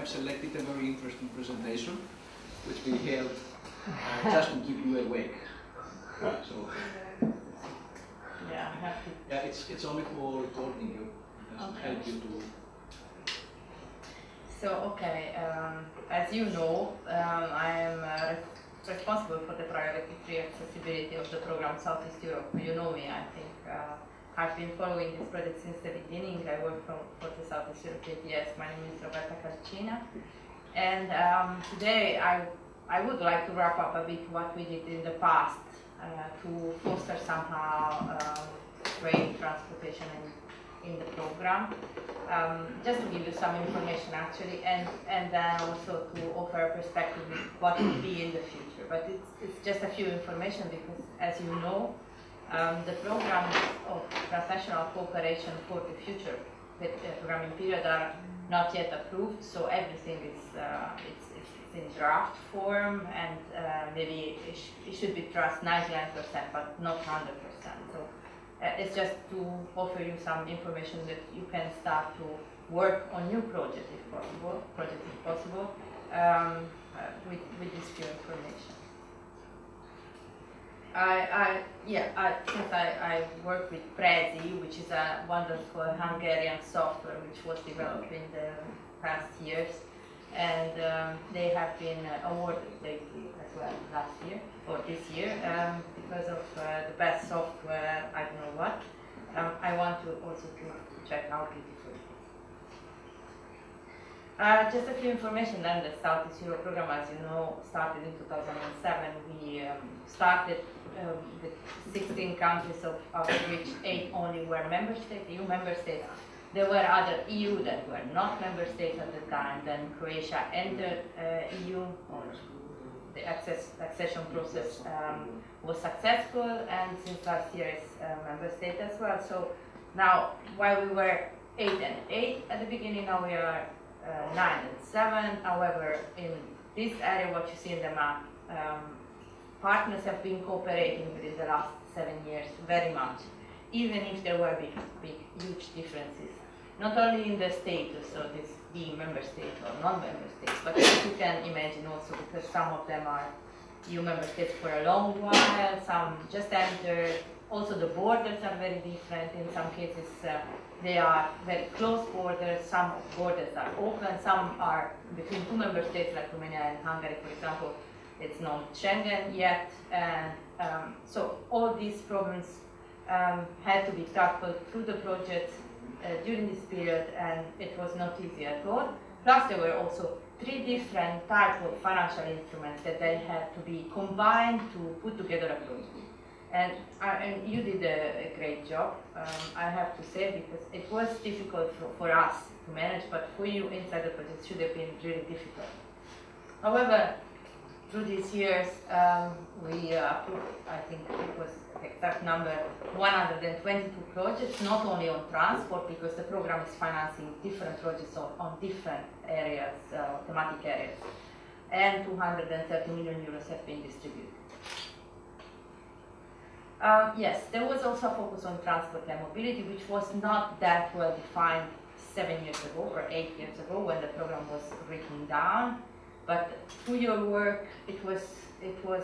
have selected a very interesting presentation, which we held just to keep you awake. So, yeah, it's only for recording you. It doesn't help you to. So, okay, as you know, I am responsible for the priority-free accessibility of the program Southeast Europe. You know me, I think. I've been following this project since the beginning. I work for the Southeast Europe ATS. My name is Roberta Calcina. And today I would like to wrap up a bit what we did in the past to foster somehow train transportation in the program. Just to give you some information actually, and then also to offer a perspective of what will be in the future. But it's just a few information because, as you know, the programs of transnational cooperation for the future programming period are not yet approved, so everything is it's in draft form, and maybe it should be trust 99%, but not 100%. So it's just to offer you some information that you can start to work on new projects if possible, with this few information. Since I work with Prezi, which is a wonderful Hungarian software which was developed in the past years, and they have been awarded lately as well last year or this year because of the best software. I don't know what. I want to also to check how beautiful it is. Just a few information. Then the Southeast Europe program, as you know, started in 2007. We started with 16 countries, of which 8 only were member states, EU member states. There were other EU that were not member states at the time. Then Croatia entered EU, or the accession process was successful, and since last year is a member state as well. So now, while we were 8 and 8 at the beginning, now we are 9 and 7. However, in this area, what you see in the map, partners have been cooperating within the last 7 years very much, even if there were huge differences. Not only in the status of this being member state or non-member states, but as you can imagine also, because some of them are EU member states for a long while, some just entered. Also the borders are very different. In some cases they are very close borders, some borders are open, some are between 2 member states like Romania and Hungary, for example. It's not Schengen yet, and so all these problems had to be tackled through the project during this period, and it was not easy at all. Plus there were also 3 different types of financial instruments that they had to be combined to put together a project. And you did a great job, I have to say, because it was difficult for us to manage, but for you inside the project it should have been really difficult. However, through these years, we approved, I think it was the exact number, 122 projects, not only on transport, because the program is financing different projects on different areas, thematic areas, and 230 million euros have been distributed. Yes, there was also a focus on transport and mobility, which was not that well defined 7 years ago or 8 years ago when the program was written down. But through your work, it was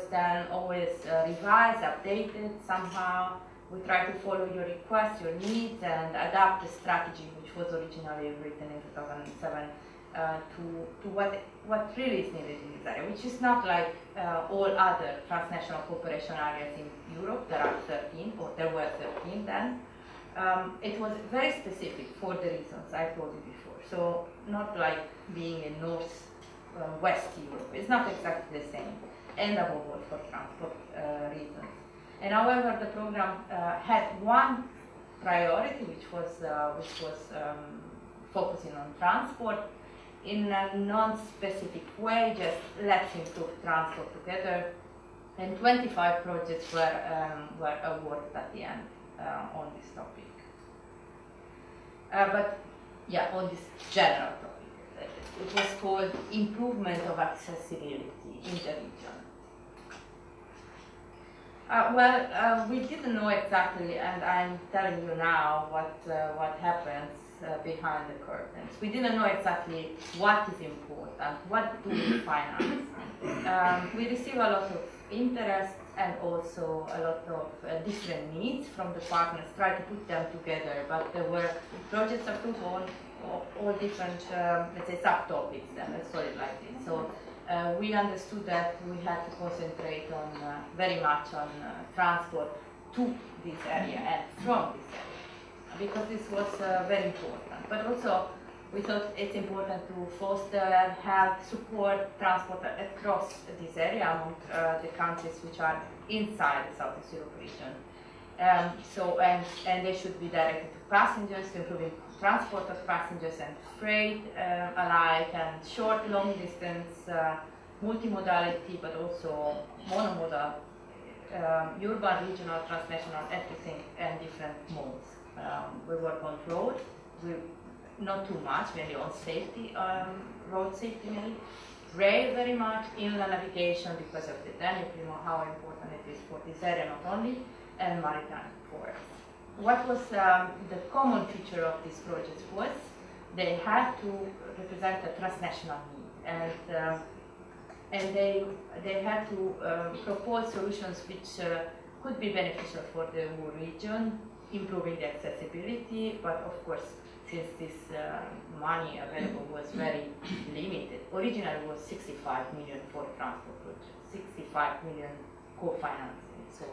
then always revised, updated somehow. We try to follow your requests, your needs, and adapt the strategy, which was originally written in 2007, to what really is needed in this area, which is not like all other transnational cooperation areas in Europe. There are 13, or there were 13 then. It was very specific for the reasons I told you before. So not like being in West Europe. It's not exactly the same, and above all for transport reasons. And however, the program had one priority, which was focusing on transport in a non-specific way. Just let's improve transport together. And 25 projects were awarded at the end on this topic. But yeah, on this general topic. It was called Improvement of Accessibility in the Region. We didn't know exactly, and I'm telling you now what happens behind the curtains. We didn't know exactly what is important, what do we finance. We receive a lot of interest and also a lot of different needs from the partners, try to put them together, but there were projects approved on all different, let's say, subtopics, and let's call it like this. So we understood that we had to concentrate on very much on transport to this area and from this area, because this was very important. But also we thought it's important to foster, help, support transport across this area among the countries which are inside the Southeast Europe region. And they should be directed to passengers, improving transport of passengers and freight alike, and short, long distance, multimodality, but also monomodal, urban, regional, transnational, everything, and different modes. We work on road, not too much, mainly on safety, road safety mainly. Rail very much, inland navigation because of the Danube, you know how important it is for this area not only, and maritime ports. What was the common feature of these projects was they had to represent a transnational need, and they had to propose solutions which could be beneficial for the whole region, improving the accessibility, but of course, since this money available was very limited. Originally it was 65 million for transport projects, 65 million co-financing. So,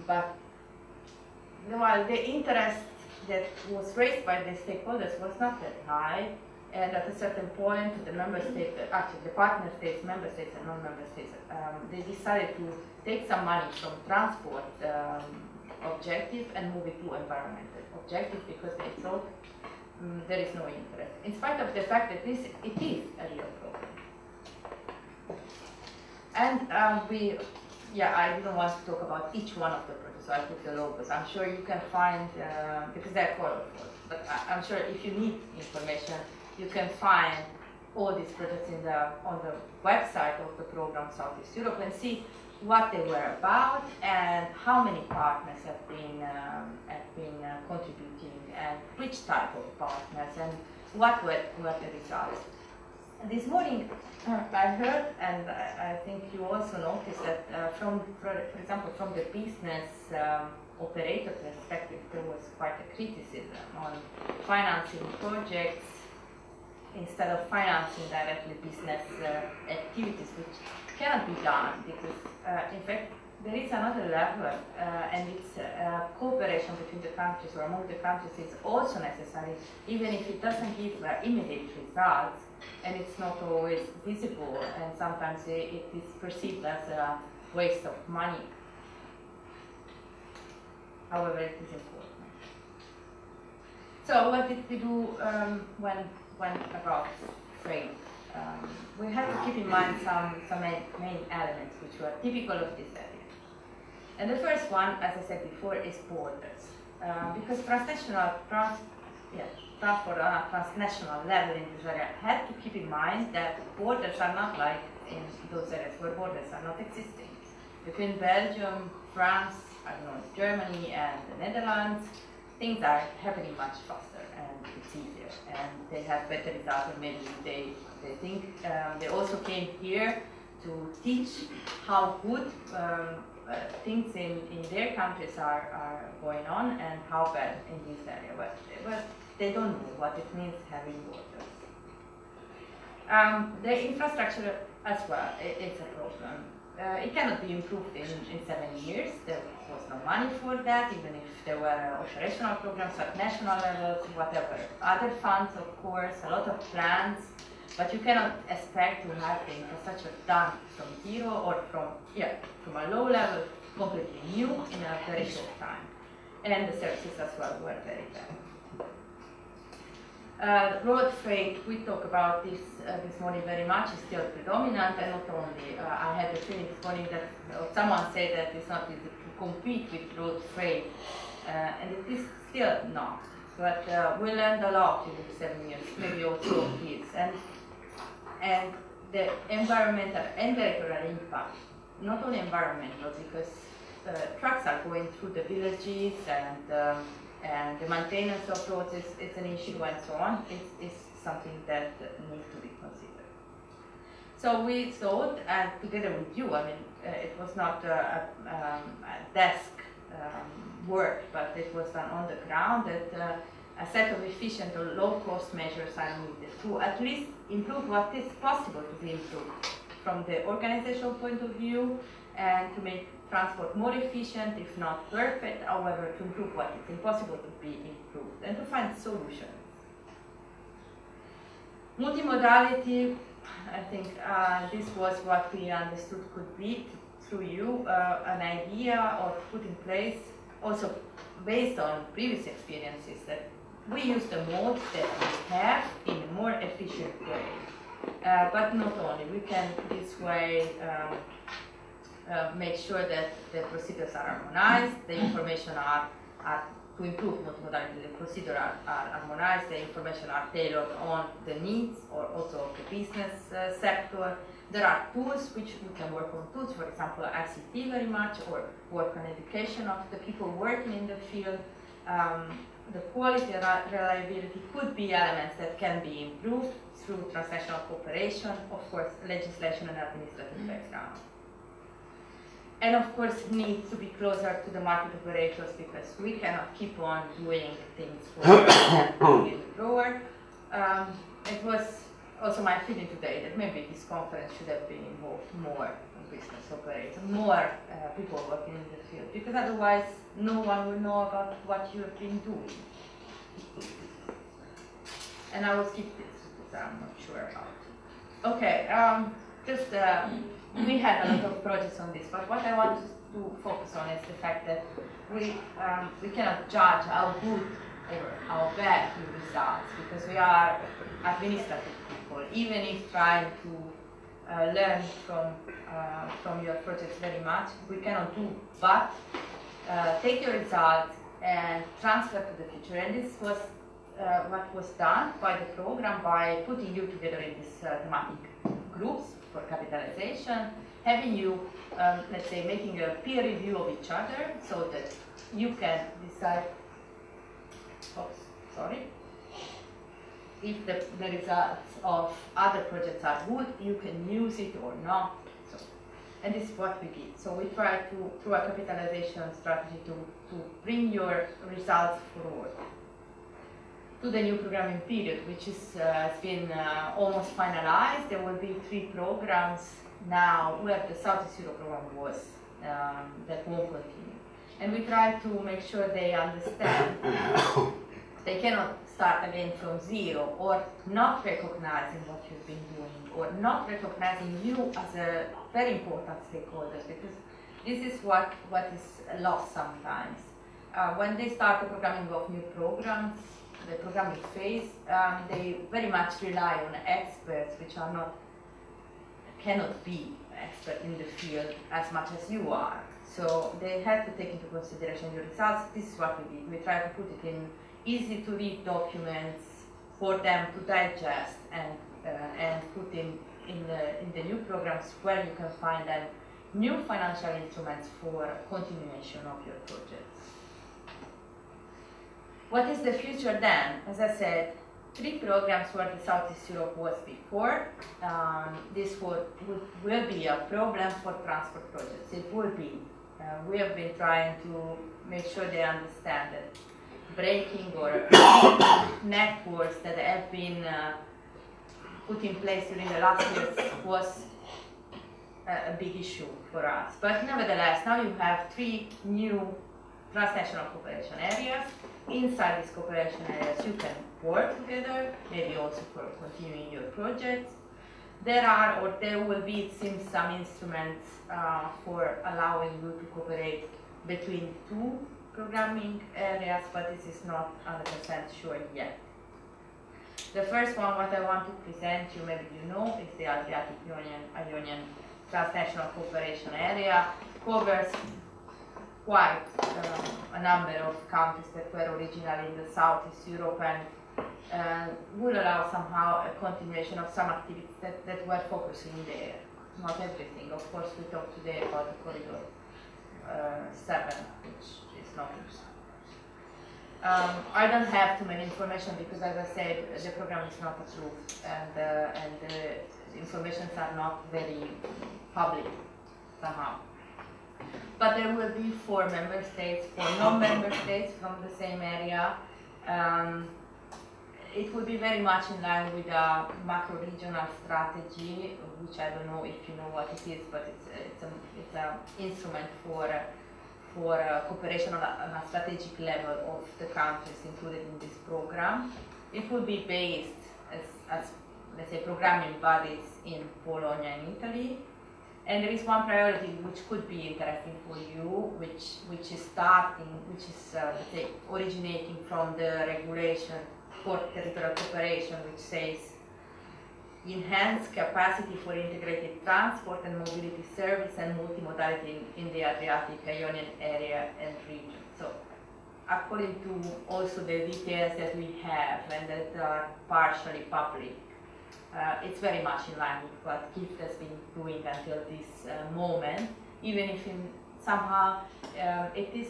but while the interest that was raised by the stakeholders was not that high, and at a certain point, the member states, actually the partner states, member states and non-member states, they decided to take some money from transport objective and move it to environmental objective because they thought there is no interest, in spite of the fact that it is a real problem. And I didn't want to talk about each one of the projects, so I put the logos. I'm sure you can find, because they're colorful, but I'm sure if you need information, you can find all these projects on the website of the program Southeast Europe and see what they were about and how many partners have been contributing and which type of partners and what were the results. And this morning I heard, and I think you also noticed that for example, from the business operator perspective, there was quite a criticism on financing projects instead of financing directly business activities, which cannot be done because, in fact, there is another level, and it's cooperation between the countries or among the countries is also necessary, even if it doesn't give immediate results, and it's not always visible, and sometimes it is perceived as a waste of money. However, it is important. So, what did we do when about freight? We have to keep in mind some main elements which were typical of this area. And the first one, as I said before, is borders. Because transport on a transnational level in this area had to keep in mind that borders are not like in those areas where borders are not existing. Between Belgium, France, I don't know, Germany and the Netherlands, things are happening much faster and it's easier and they have better results, and maybe they think they also came here to teach how good things in their countries are going on and how bad in this area, but they don't know what it means having borders. The infrastructure as well is a problem. It cannot be improved in 7 years. There was no money for that, even if there were operational programs at national levels, whatever. Other funds, of course, a lot of plans, but you cannot expect to have the infrastructure done from zero or from a low level, completely new in a very short time. And the services as well were very bad. Road freight, we talk about this morning very much, is still predominant, and not only. I had the feeling this morning that someone said that it's not easy to compete with road freight, and it is still not. But we learned a lot in the 7 years, maybe also kids, and the environmental and territorial impact, not only environmental, because trucks are going through the villages and and the maintenance of roads is an issue, and so on, is something that needs to be considered. So we thought, and together with you, I mean, it was not a desk work, but it was done on the ground, that a set of efficient or low-cost measures are needed to at least improve what is possible to be improved from the organizational point of view, and to make transport more efficient, if not perfect, however, to improve what is impossible to be improved, and to find solutions. Multimodality, I think this was what we understood could be through you, an idea of put in place, also based on previous experiences, that we use the modes that we have in a more efficient way. But not only, we can this way make sure that the procedures are harmonized, the information are to improve multimodality, the procedures are harmonized, the information are tailored on the needs or also of the business sector. There are tools which we can work on tools, for example, ICT very much, or work on education of the people working in the field. The quality and reliability could be elements that can be improved through transnational cooperation, of course, legislation and administrative background. And of course, need to be closer to the market operators, because we cannot keep on doing things forward. It was also my feeling today that maybe this conference should have been involved more business operators, more people working in the field, because otherwise no one will know about what you have been doing. And I will skip this because I'm not sure about. Okay, we had a lot of projects on this, but what I want to focus on is the fact that we cannot judge how good or how bad the results, because we are administrative people, even if trying to learn from your projects very much, we cannot do, but take your results and transfer to the future. And this was what was done by the program, by putting you together in these thematic groups for capitalization, having you, let's say, making a peer review of each other, so that you can decide, if the results of other projects are good, you can use it or not. So, and this is what we did. So we try to, through a capitalization strategy, to bring your results forward to the new programming period, which is has been almost finalized. There will be 3 programs now where the Southeast Europe program was that won't continue. And we try to make sure they understand they cannot start again from zero, or not recognizing what you've been doing, or not recognizing you as a very important stakeholder, because this is what is lost sometimes. When they start the programming of new programs, the programming phase, they very much rely on experts which are not, cannot be expert in the field as much as you are. So they have to take into consideration your results. This is what we did. We try to put it in easy to read documents for them to digest, and put in the new programs where you can find then new financial instruments for continuation of your projects. What is the future then? As I said, 3 programs where the Southeast Europe was before. This will be a problem for transport projects. It will be. We have been trying to make sure they understand that breaking or networks that have been put in place during the last years was a big issue for us. But nevertheless, now you have 3 new transnational cooperation areas. Inside these cooperation areas, you can work together, maybe also for continuing your projects. There will be, it seems, some instruments for allowing you to cooperate between 2 programming areas, but this is not 100% sure yet. The first one, what I want to present you, maybe you know, is the Adriatic Ionian Transnational Cooperation Area. Covers quite a number of countries that were originally in the Southeast Europe, and will allow somehow a continuation of some activities that were focusing there. Not everything. Of course, we talked today about the Corridor 7, which is not I don't have too many information because, as I said, the program is not approved and the informations are not very public somehow. But there will be 4 member states, 4 non-member states from the same area. It will be very much in line with a macro-regional strategy, which I don't know if you know what it is, but it's an instrument for cooperation on a strategic level of the countries included in this program. It will be based as let's say, programming bodies in Bologna and Italy. And there is one priority which could be interesting for you, which is let's say, originating from the regulation for territorial cooperation, which says enhance capacity for integrated transport and mobility service and multimodality in the Adriatic, Ionian area and region. So according to also the details that we have and that are partially public, it's very much in line with what GIFT has been doing until this moment, even if somehow it is,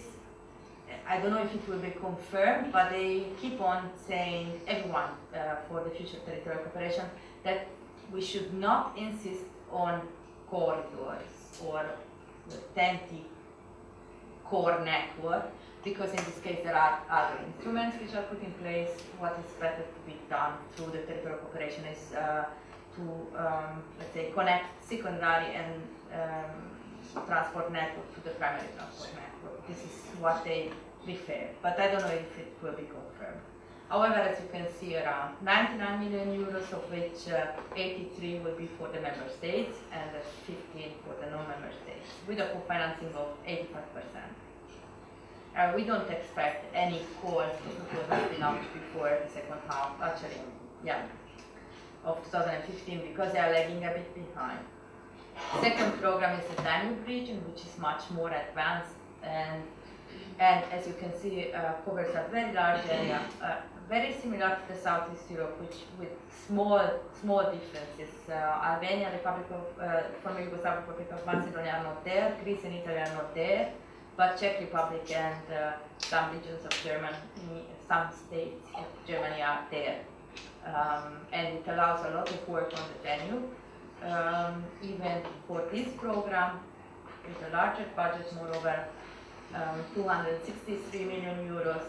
I don't know if it will be confirmed, but they keep on saying, everyone for the future territorial cooperation, that we should not insist on corridors or the 10T core network, because in this case there are other instruments which are put in place. What is better to be done through the territorial cooperation is to, let's say, connect secondary and transport network to the primary transport network. This is what they prefer, but I don't know if it will be confirmed. However, as you can see, around 99 million euros, of which 83 will be for the member states and 15 for the non-member states, with a co-financing of 85%. We don't expect any calls to be launched before the second half, actually, yeah, of 2015, because they are lagging a bit behind. Second program is the Danube region, which is much more advanced, and as you can see, covers a very large area, very similar to the Southeast Europe, which with small differences. Albania, former Yugoslav Republic of Macedonia are not there, Greece and Italy are not there, but Czech Republic and some regions of Germany, some states of Germany are there. And it allows a lot of work on the Danube. Even for this program, with a larger budget, moreover, 263 million euros.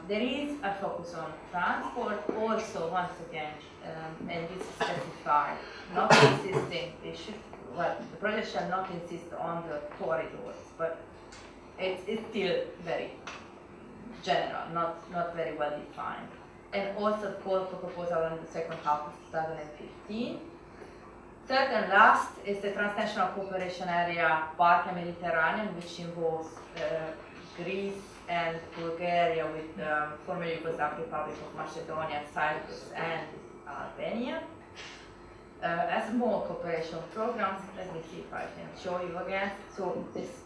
There is a focus on transport also, once again, and this is specified, not insisting, the project shall not insist on the corridors, but it's still very general, not very well defined. And also call for proposal in the second half of 2015. Third and last is the transnational cooperation area Balkan Mediterranean, which involves Greece and Bulgaria with former Yugoslav Republic of Macedonia, Cyprus and Albania. As more cooperation programs, let me see if I can show you again. So this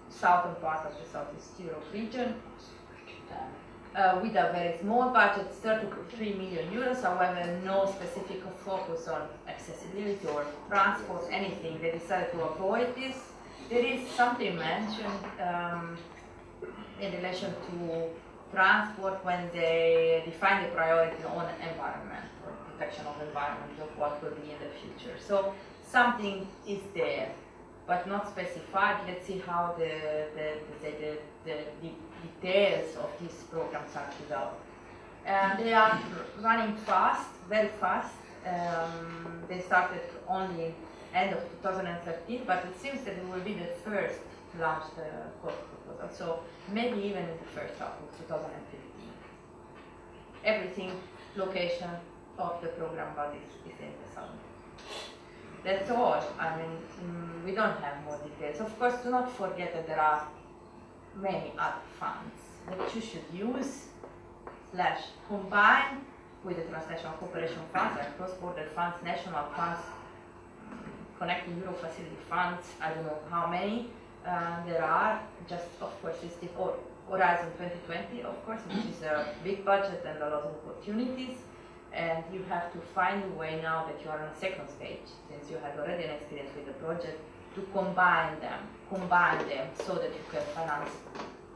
southern part of the Southeast Europe region, with a very small budget, 33 million euros, however, no specific focus on accessibility or transport, anything. They decided to avoid this. There is something mentioned in relation to transport when they define the priority on environment or protection of environment, of what will be in the future. So something is there, but not specified. Let's see how the details of these programs are developed. They are running fast, very fast. They started only end of 2013, but it seems that it will be the first to launch the cost proposal. So maybe even in the first half of 2015. Everything, location of the program bodies is in the summary. That's all. I mean, we don't have more details. Of course, do not forget that there are many other funds that you should use / combine with the transnational cooperation funds, like cross-border funds, national funds, connecting Euro facility funds. I don't know how many there are. Just, of course, it's the Horizon 2020, of course, which is a big budget and a lot of opportunities. And you have to find a way now that you are on the second stage, since you had already an experience with the project, to combine them so that you can finance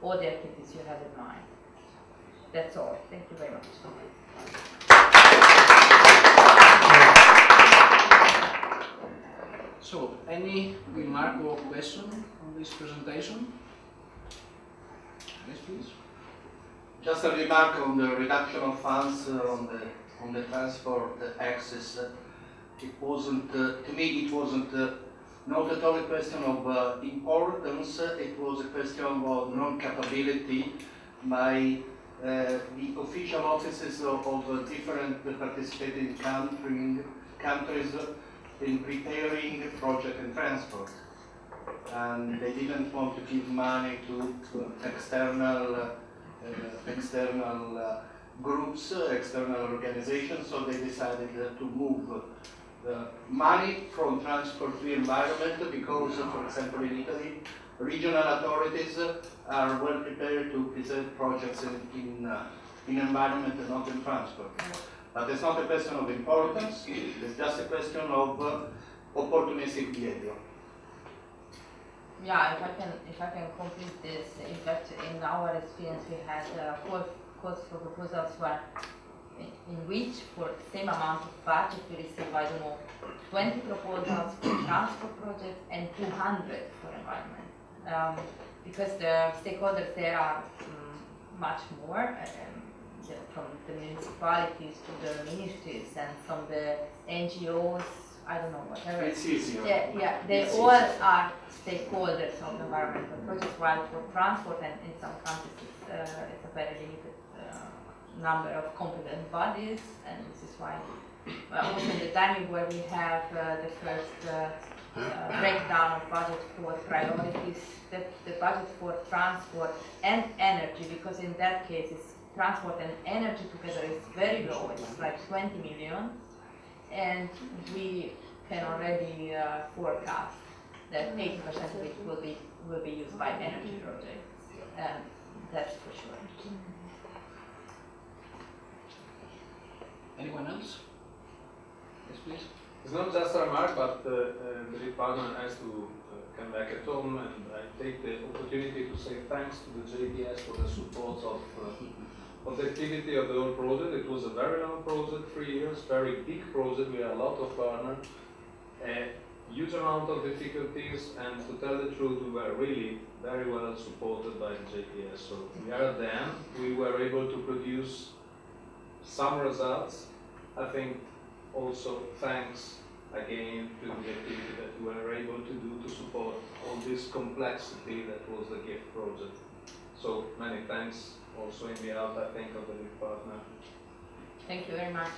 all the activities you have in mind. That's all. Thank you very much. So, any remark or question on this presentation? Yes, please. Just a remark on the reduction of funds on the transport access. It wasn't, to me, it wasn't not at all a question of importance. It was a question of non-capability by the official offices of different participating countries in preparing the project and transport. And they didn't want to give money to external groups, external organizations, so they decided to move money from transport to environment because, for example, in Italy, regional authorities are well prepared to present projects in environment and not in transport. But it's not a question of importance, it's just a question of opportunistic behavior. Yeah, if I can complete this, in fact, in our experience, we had calls for proposals where in which, for the same amount of budget, we received, I don't know, 20 proposals for transport projects and 200 for environment. Because the stakeholders there are much more, from the municipalities to the ministries and from the NGOs, I don't know, whatever. It's easier. Yeah, they all are stakeholders of environmental projects, while for transport and in some countries it's a very limited number of competent bodies, and this is why also in the Danube, where we have the first breakdown of budget for priorities, the budget for transport and energy, because in that case it's transport and energy together is very low, it's like 20 million, and we can already forecast that 80% of it will be used by energy projects, and that's for sure. Anyone else? Yes, please. It's not just a remark, but the department has to come back at home, and I take the opportunity to say thanks to the JPS for the support of the activity of the whole project. It was a very long project, 3 years, very big project with a lot of partners, a huge amount of difficulties, and to tell the truth, we were really very well supported by the JPS. So we are at the end. We were able to produce some results. I think also thanks again to the activity that we were able to do to support all this complexity that was the GIFT project. So many thanks also in behalf, I think, of the department. Thank you very much.